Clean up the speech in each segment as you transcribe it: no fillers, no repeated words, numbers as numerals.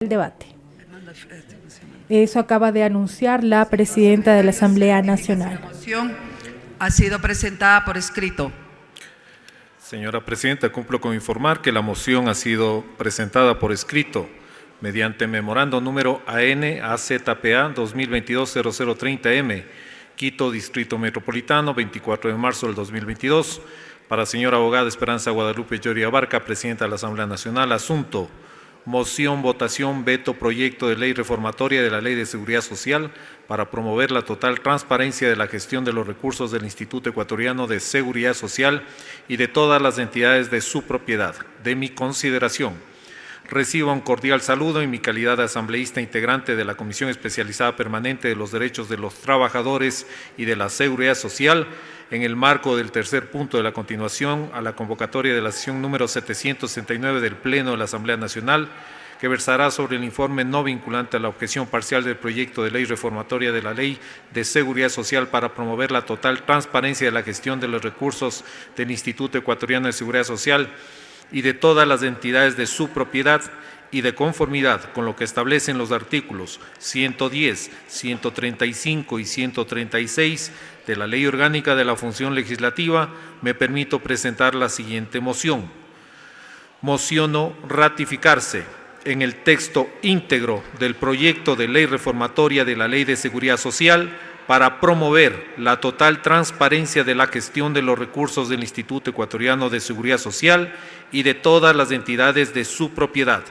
el debate. Eso acaba de anunciar la presidenta de la Asamblea Nacional. La moción ha sido presentada por escrito. Señora Presidenta, cumplo con informar que la moción ha sido presentada por escrito mediante memorando número AN-AZPA 2022-0030M, Quito, Distrito Metropolitano, 24 de marzo del 2022, para señora abogada Esperanza Guadalupe Llori Abarca, Presidenta de la Asamblea Nacional. Asunto: moción, votación, veto, proyecto de ley reformatoria de la Ley de Seguridad Social para promover la total transparencia de la gestión de los recursos del Instituto Ecuatoriano de Seguridad Social y de todas las entidades de su propiedad. De mi consideración, recibo un cordial saludo en mi calidad de asambleísta integrante de la Comisión Especializada Permanente de los Derechos de los Trabajadores y de la Seguridad Social, en el marco del tercer punto de la continuación a la convocatoria de la sesión número 769 del Pleno de la Asamblea Nacional, que versará sobre el informe no vinculante a la objeción parcial del proyecto de ley reformatoria de la Ley de Seguridad Social para promover la total transparencia de la gestión de los recursos del Instituto Ecuatoriano de Seguridad Social y de todas las entidades de su propiedad, y de conformidad con lo que establecen los artículos 110, 135 y 136 de la Ley Orgánica de la Función Legislativa, me permito presentar la siguiente moción. Mociono ratificarse en el texto íntegro del proyecto de ley reformatoria de la Ley de Seguridad Social para promover la total transparencia de la gestión de los recursos del Instituto Ecuatoriano de Seguridad Social y de todas las entidades de su propiedad,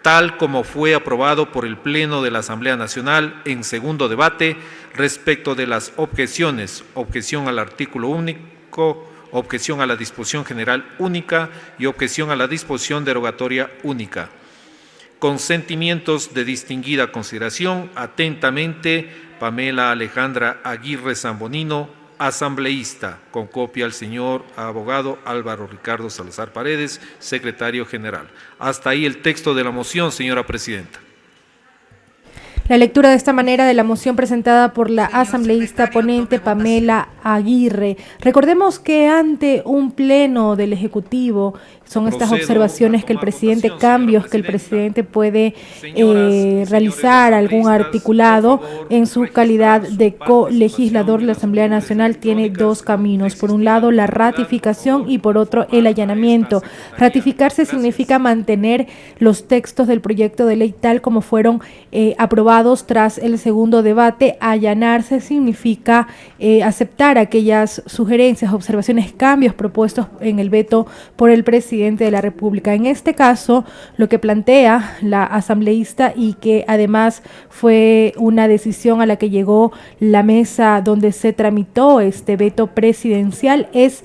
tal como fue aprobado por el Pleno de la Asamblea Nacional en segundo debate respecto de las objeciones: objeción al artículo único, objeción a la disposición general única y objeción a la disposición derogatoria única. Con sentimientos de distinguida consideración, atentamente, Pamela Alejandra Aguirre Zambonino, asambleísta, con copia al señor abogado Álvaro Ricardo Salazar Paredes, secretario general. Hasta ahí el texto de la moción, señora Presidenta. La lectura de esta manera de la moción presentada por la asambleísta ponente Pamela Aguirre. Recordemos que ante un pleno del Ejecutivo son estas observaciones que el presidente, cambios que el presidente puede realizar algún articulado. En su calidad de colegislador, la Asamblea Nacional tiene dos caminos: por un lado la ratificación y por otro el allanamiento. Ratificarse significa mantener los textos del proyecto de ley tal como fueron aprobados tras el segundo debate. Allanarse significa aceptar aquellas sugerencias, observaciones, cambios propuestos en el veto por el presidente de la República. En este caso, lo que plantea la asambleísta, y que además fue una decisión a la que llegó la mesa donde se tramitó este veto presidencial, es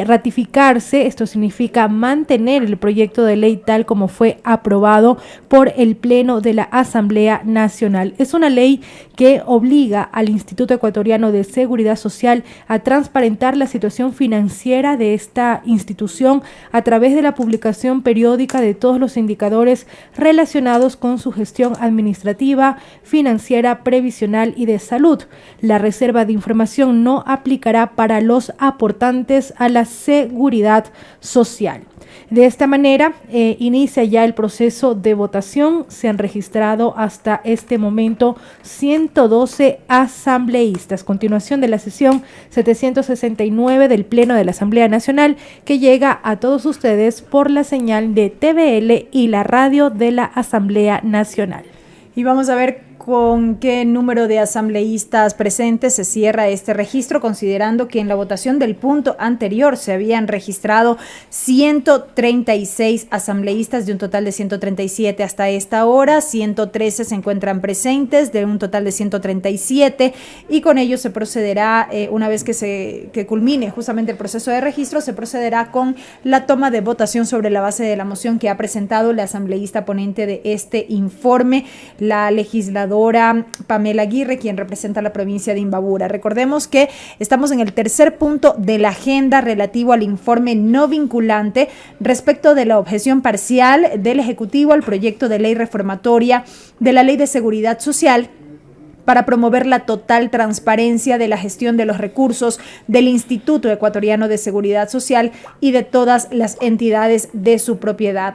ratificarse. Esto significa mantener el proyecto de ley tal como fue aprobado por el Pleno de la Asamblea Nacional. Es una ley que obliga al Instituto Ecuatoriano de Seguridad Social a transparentar la situación financiera de esta institución a través de la publicación periódica de todos los indicadores relacionados con su gestión administrativa, financiera, previsional y de salud. La reserva de información no aplicará para los aportantes a la seguridad social. De esta manera inicia ya el proceso de votación. Se han registrado hasta este momento 112 asambleístas. Continuación de la sesión 769 del Pleno de la Asamblea Nacional, que llega a todos ustedes por la señal de TVL y la radio de la Asamblea Nacional. Y vamos a ver con qué número de asambleístas presentes se cierra este registro, considerando que en la votación del punto anterior se habían registrado 136 asambleístas de un total de 137 hasta esta hora. 113 se encuentran presentes de un total de 137, y con ello se procederá, una vez que culmine justamente el proceso de registro, se procederá con la toma de votación sobre la base de la moción que ha presentado la asambleísta ponente de este informe, la legisladora Pamela Aguirre, quien representa a la provincia de Imbabura. Recordemos que estamos en el tercer punto de la agenda relativo al informe no vinculante respecto de la objeción parcial del Ejecutivo al proyecto de ley reformatoria de la Ley de Seguridad Social para promover la total transparencia de la gestión de los recursos del Instituto Ecuatoriano de Seguridad Social y de todas las entidades de su propiedad.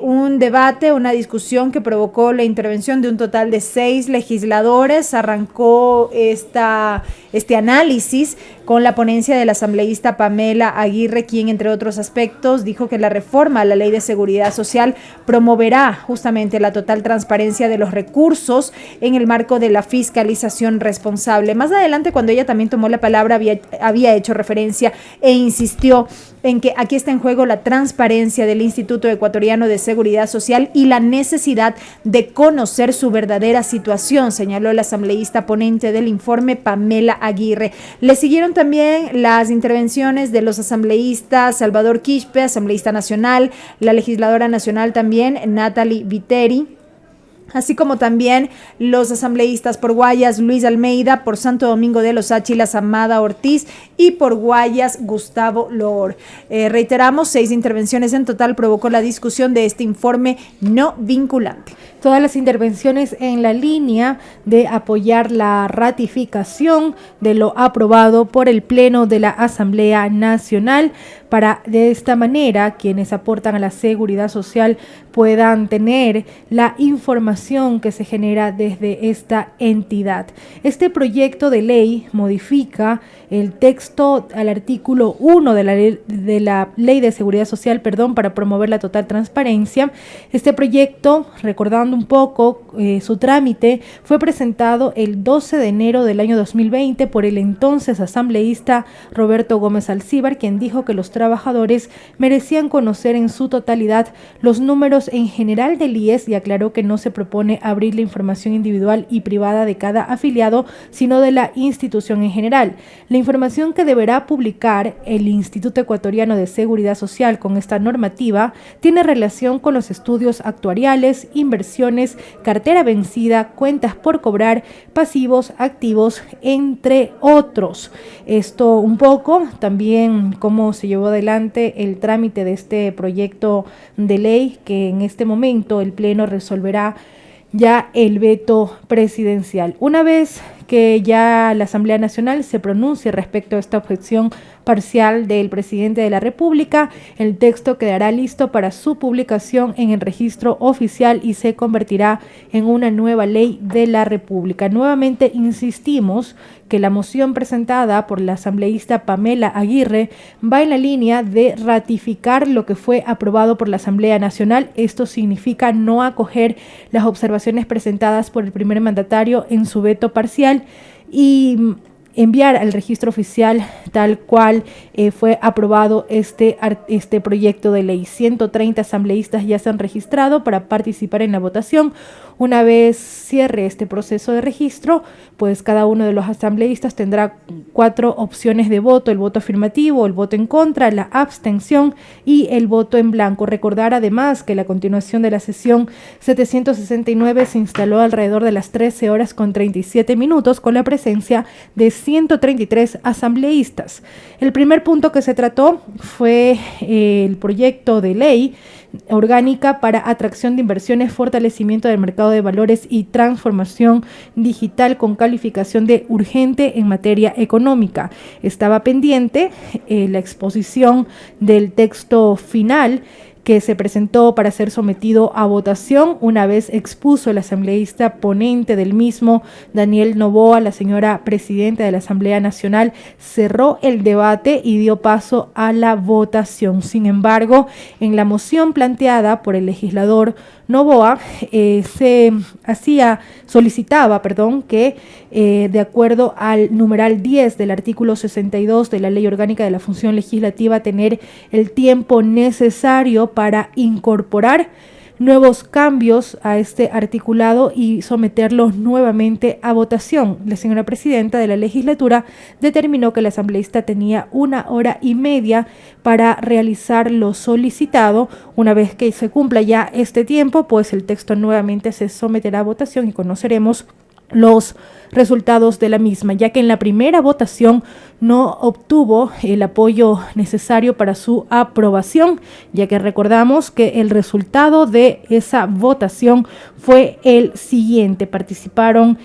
Un debate, una discusión que provocó la intervención de un total de 6 legisladores. Arrancó este análisis con la ponencia del asambleísta Pamela Aguirre, quien, entre otros aspectos, dijo que la reforma a la Ley de Seguridad Social promoverá justamente la total transparencia de los recursos en el marco de la fiscalización responsable. Más adelante, cuando ella también tomó la palabra, había hecho referencia e insistió en que aquí está en juego la transparencia del Instituto Ecuatoriano de Seguridad Social y la necesidad de conocer su verdadera situación, señaló el asambleísta ponente del informe, Pamela Aguirre. Le siguieron también las intervenciones de los asambleístas Salvador Quispe, asambleísta nacional, la legisladora nacional también, Natalie Viteri, así como también los asambleístas por Guayas, Luis Almeida, por Santo Domingo de los Áchilas, Amada Ortiz, y por Guayas, Gustavo Loor. Reiteramos, 6 intervenciones en total provocó la discusión de este informe no vinculante. Todas las intervenciones en la línea de apoyar la ratificación de lo aprobado por el Pleno de la Asamblea Nacional, para de esta manera quienes aportan a la seguridad social puedan tener la información que se genera desde esta entidad. Este proyecto de ley modifica el texto al artículo 1 de la Ley de Seguridad Social, para promover la total transparencia. Este proyecto, recordando un poco su trámite, fue presentado el 12 de enero del año 2020 por el entonces asambleísta Roberto Gómez Alcíbar, quien dijo que los trabajadores merecían conocer en su totalidad los números en general del IES y aclaró que no se propone abrir la información individual y privada de cada afiliado, sino de la institución en general. La información que deberá publicar el Instituto Ecuatoriano de Seguridad Social con esta normativa tiene relación con los estudios actuariales, inversiones, cartera vencida, cuentas por cobrar, pasivos, activos, entre otros. Esto un poco también cómo se llevó adelante el trámite de este proyecto de ley, que en este momento el Pleno resolverá ya el veto presidencial. Una vez que ya la Asamblea Nacional se pronuncie respecto a esta objeción parcial del presidente de la República, el texto quedará listo para su publicación en el registro oficial y se convertirá en una nueva ley de la República. Nuevamente insistimos que la moción presentada por la asambleísta Pamela Aguirre va en la línea de ratificar lo que fue aprobado por la Asamblea Nacional. Esto significa no acoger las observaciones presentadas por el primer mandatario en su veto parcial y enviar al registro oficial tal cual fue aprobado este proyecto de ley. 130 asambleístas ya se han registrado para participar en la votación. Una vez cierre este proceso de registro, pues cada uno de los asambleístas tendrá 4 opciones de voto: el voto afirmativo, el voto en contra, la abstención y el voto en blanco. Recordar además que la continuación de la sesión 769 se instaló alrededor de las 13 horas con 37 minutos con la presencia de 133 asambleístas. El primer punto que se trató fue el proyecto de ley orgánica para atracción de inversiones, fortalecimiento del mercado de valores y transformación digital con calificación de urgente en materia económica. Estaba pendiente la exposición del texto final que se presentó para ser sometido a votación. Una vez expuso el asambleísta ponente del mismo, Daniel Noboa, la señora presidenta de la Asamblea Nacional cerró el debate y dio paso a la votación. Sin embargo, en la moción planteada por el legislador Noboa solicitaba que de acuerdo al numeral 10 del artículo 62 de la Ley Orgánica de la Función Legislativa, tener el tiempo necesario para incorporar nuevos cambios a este articulado y someterlos nuevamente a votación. La señora presidenta de la legislatura determinó que la asambleísta tenía 1 hora y media para realizar lo solicitado. Una vez que se cumpla ya este tiempo, pues el texto nuevamente se someterá a votación y conoceremos los resultados de la misma, ya que en la primera votación no obtuvo el apoyo necesario para su aprobación, ya que recordamos que el resultado de esa votación fue el siguiente. Participaron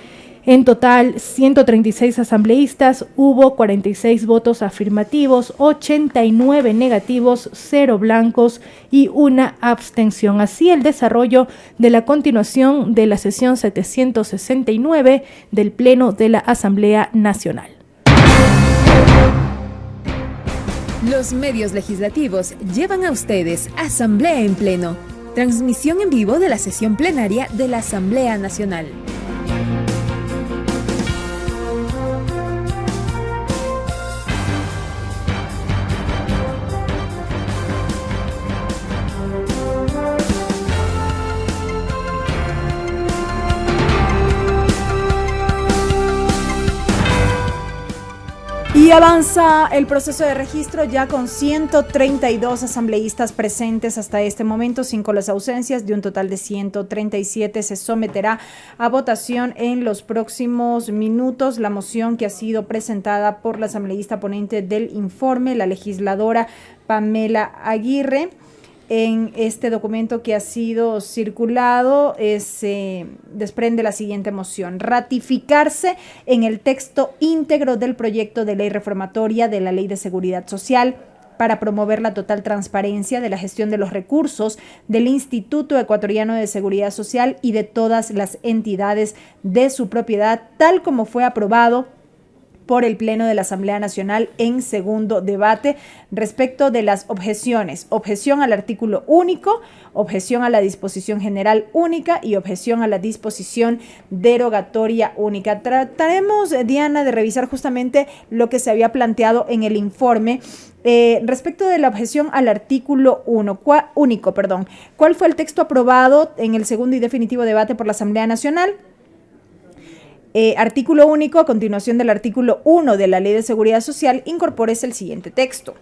En total, 136 asambleístas, hubo 46 votos afirmativos, 89 negativos, 0 blancos y 1 abstención. Así, el desarrollo de la continuación de la sesión 769 del Pleno de la Asamblea Nacional. Los medios legislativos llevan a ustedes Asamblea en Pleno, transmisión en vivo de la sesión plenaria de la Asamblea Nacional. Y avanza el proceso de registro ya con 132 asambleístas presentes hasta este momento, 5 las ausencias, de un total de 137. Se someterá a votación en los próximos minutos la moción que ha sido presentada por la asambleísta ponente del informe, la legisladora Pamela Aguirre. En este documento que ha sido circulado se desprende la siguiente moción: ratificarse en el texto íntegro del proyecto de ley reformatoria de la Ley de Seguridad Social para promover la total transparencia de la gestión de los recursos del Instituto Ecuatoriano de Seguridad Social y de todas las entidades de su propiedad, tal como fue aprobado por el Pleno de la Asamblea Nacional en segundo debate. Respecto de las objeciones: objeción al artículo único, objeción a la disposición general única y objeción a la disposición derogatoria única. Trataremos, Diana, de revisar justamente lo que se había planteado en el informe. Respecto de la objeción al artículo único, ¿cuál fue el texto aprobado en el segundo y definitivo debate por la Asamblea Nacional? Artículo único: a continuación del artículo 1 de la Ley de Seguridad Social, incorpórese el siguiente texto: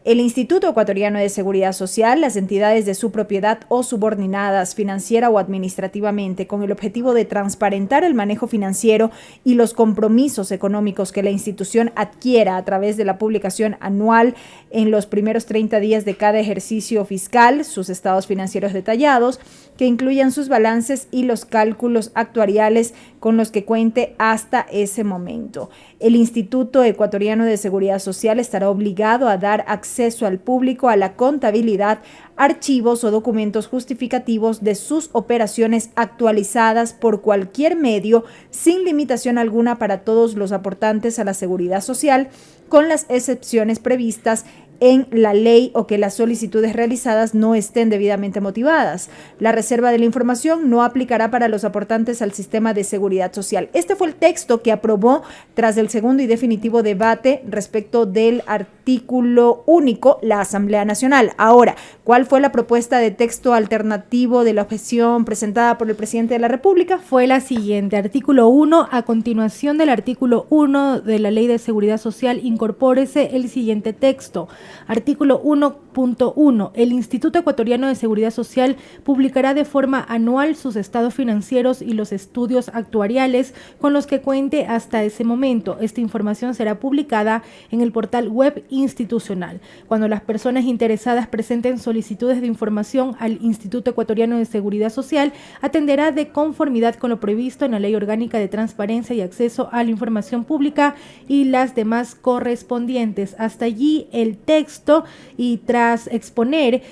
el Instituto Ecuatoriano de Seguridad Social, las entidades de su propiedad o subordinadas financiera o administrativamente, con el objetivo de transparentar el manejo financiero y los compromisos económicos que la institución adquiera a través de la publicación anual en los primeros 30 días de cada ejercicio fiscal, sus estados financieros detallados, que incluyan sus balances y los cálculos actuariales con los que cuente hasta ese momento. El Instituto Ecuatoriano de Seguridad Social estará obligado a dar acceso al público a la contabilidad, archivos o documentos justificativos de sus operaciones actualizadas por cualquier medio, sin limitación alguna para todos los aportantes a la seguridad social, con las excepciones previstas en la ley o que las solicitudes realizadas no estén debidamente motivadas. La reserva de la información no aplicará para los aportantes al sistema de seguridad social. Este fue el texto que aprobó tras el segundo y definitivo debate respecto del artículo único la Asamblea Nacional. Ahora, ¿cuál fue la propuesta de texto alternativo de la objeción presentada por el presidente de la República? Fue la siguiente: artículo 1, a continuación del artículo 1 de la Ley de Seguridad Social, incorpórese el siguiente texto. Artículo 1.1. El Instituto Ecuatoriano de Seguridad Social publicará de forma anual sus estados financieros y los estudios actuariales con los que cuente hasta ese momento. Esta información será publicada en el portal web institucional. Cuando las personas interesadas presenten solicitudes de información al Instituto Ecuatoriano de Seguridad Social, atenderá de conformidad con lo previsto en la Ley Orgánica de Transparencia y Acceso a la Información Pública y las demás correspondientes. Hasta allí el texto, y tras exponer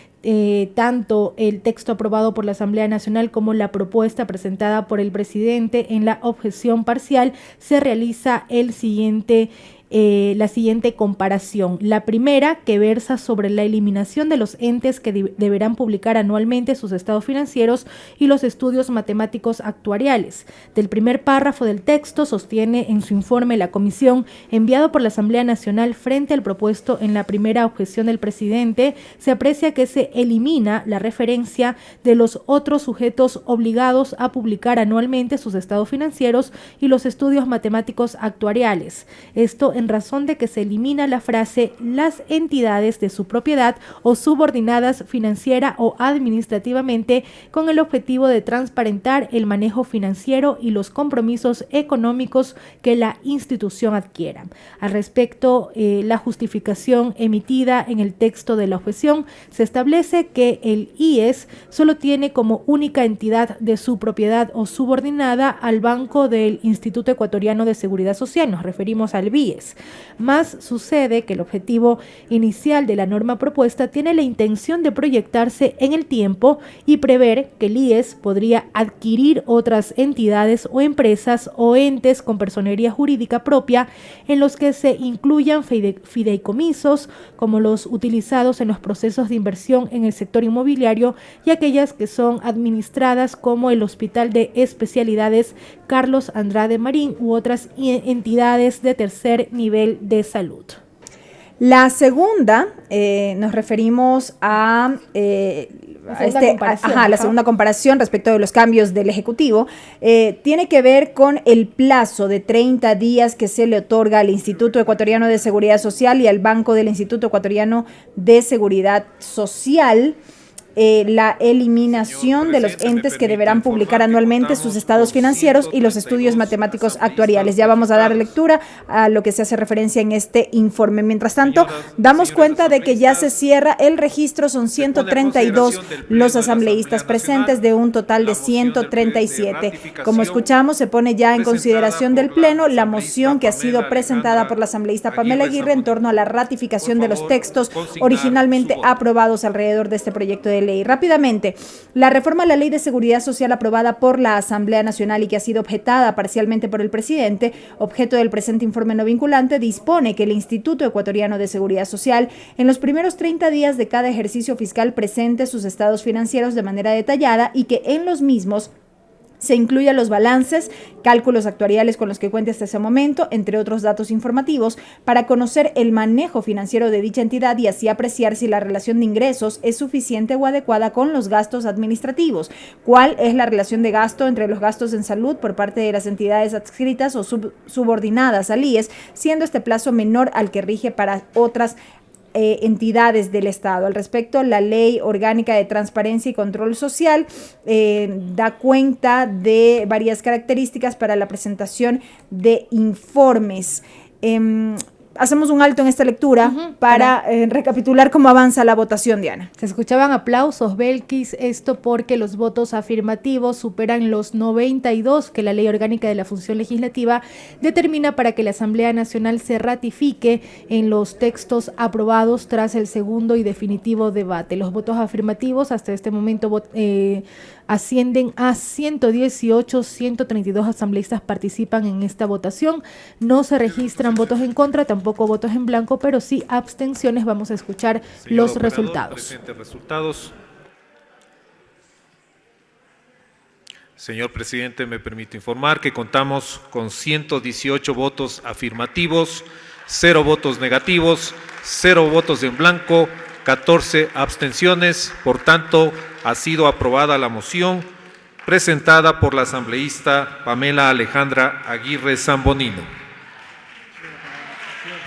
tanto el texto aprobado por la Asamblea Nacional como la propuesta presentada por el presidente en la objeción parcial, se realiza la siguiente comparación. La primera, que versa sobre la eliminación de los entes que deberán publicar anualmente sus estados financieros y los estudios matemáticos actuariales. Del primer párrafo del texto, sostiene en su informe la comisión enviado por la Asamblea Nacional frente al propuesto en la primera objeción del presidente, se aprecia que se elimina la referencia de los otros sujetos obligados a publicar anualmente sus estados financieros y los estudios matemáticos actuariales. Esto en en razón de que se elimina la frase «las entidades de su propiedad o subordinadas financiera o administrativamente con el objetivo de transparentar el manejo financiero y los compromisos económicos que la institución adquiera». Al respecto, la justificación emitida en el texto de la objeción se establece que el IES solo tiene como única entidad de su propiedad o subordinada al Banco del Instituto Ecuatoriano de Seguridad Social, nos referimos al BIES. Más sucede que el objetivo inicial de la norma propuesta tiene la intención de proyectarse en el tiempo y prever que el IES podría adquirir otras entidades o empresas o entes con personería jurídica propia en los que se incluyan fideicomisos como los utilizados en los procesos de inversión en el sector inmobiliario y aquellas que son administradas como el Hospital de Especialidades Carlos Andrade Marín u otras entidades de tercer nivel de salud. La segunda, nos referimos a la segunda comparación respecto de los cambios del Ejecutivo, tiene que ver con el plazo de 30 días que se le otorga al Instituto Ecuatoriano de Seguridad Social y al Banco del Instituto Ecuatoriano de Seguridad Social. La eliminación de los entes que deberán publicar anualmente sus estados financieros y los estudios matemáticos actuariales. Ya vamos a dar lectura a lo que se hace referencia en este informe. Mientras tanto, damos cuenta de que ya se cierra el registro, son 132 los asambleístas presentes de un total de 137. Como escuchamos, se pone ya en consideración del Pleno la moción que ha sido presentada por la asambleísta Pamela Aguirre en torno a la ratificación de los textos originalmente aprobados alrededor de este proyecto de ley. Rápidamente, la reforma a la Ley de Seguridad Social aprobada por la Asamblea Nacional y que ha sido objetada parcialmente por el presidente, objeto del presente informe no vinculante, dispone que el Instituto Ecuatoriano de Seguridad Social en los primeros 30 días de cada ejercicio fiscal presente sus estados financieros de manera detallada y que en los mismos se incluyan los balances, cálculos actuariales con los que cuente hasta ese momento, entre otros datos informativos, para conocer el manejo financiero de dicha entidad y así apreciar si la relación de ingresos es suficiente o adecuada con los gastos administrativos. ¿Cuál es la relación de gasto entre los gastos en salud por parte de las entidades adscritas o subordinadas al IES, siendo este plazo menor al que rige para otras entidades del Estado? Al respecto, la Ley Orgánica de Transparencia y Control Social da cuenta de varias características para la presentación de informes. Hacemos un alto en esta lectura para recapitular cómo avanza la votación, Diana. Se escuchaban aplausos, Belkis, esto porque los votos afirmativos superan los 92 que la Ley Orgánica de la Función Legislativa determina para que la Asamblea Nacional se ratifique en los textos aprobados tras el segundo y definitivo debate. Los votos afirmativos hasta este momento ascienden a 118, 132 asambleístas participan en esta votación. No se registran votos en contra, tampoco votos en blanco, pero sí abstenciones. Vamos a escuchar los resultados. Señor presidente, me permito informar que contamos con 118 votos afirmativos, 0 votos negativos, 0 votos en blanco, 14 abstenciones. Por tanto, ha sido aprobada la moción presentada por la asambleísta Pamela Alejandra Aguirre Zambonino.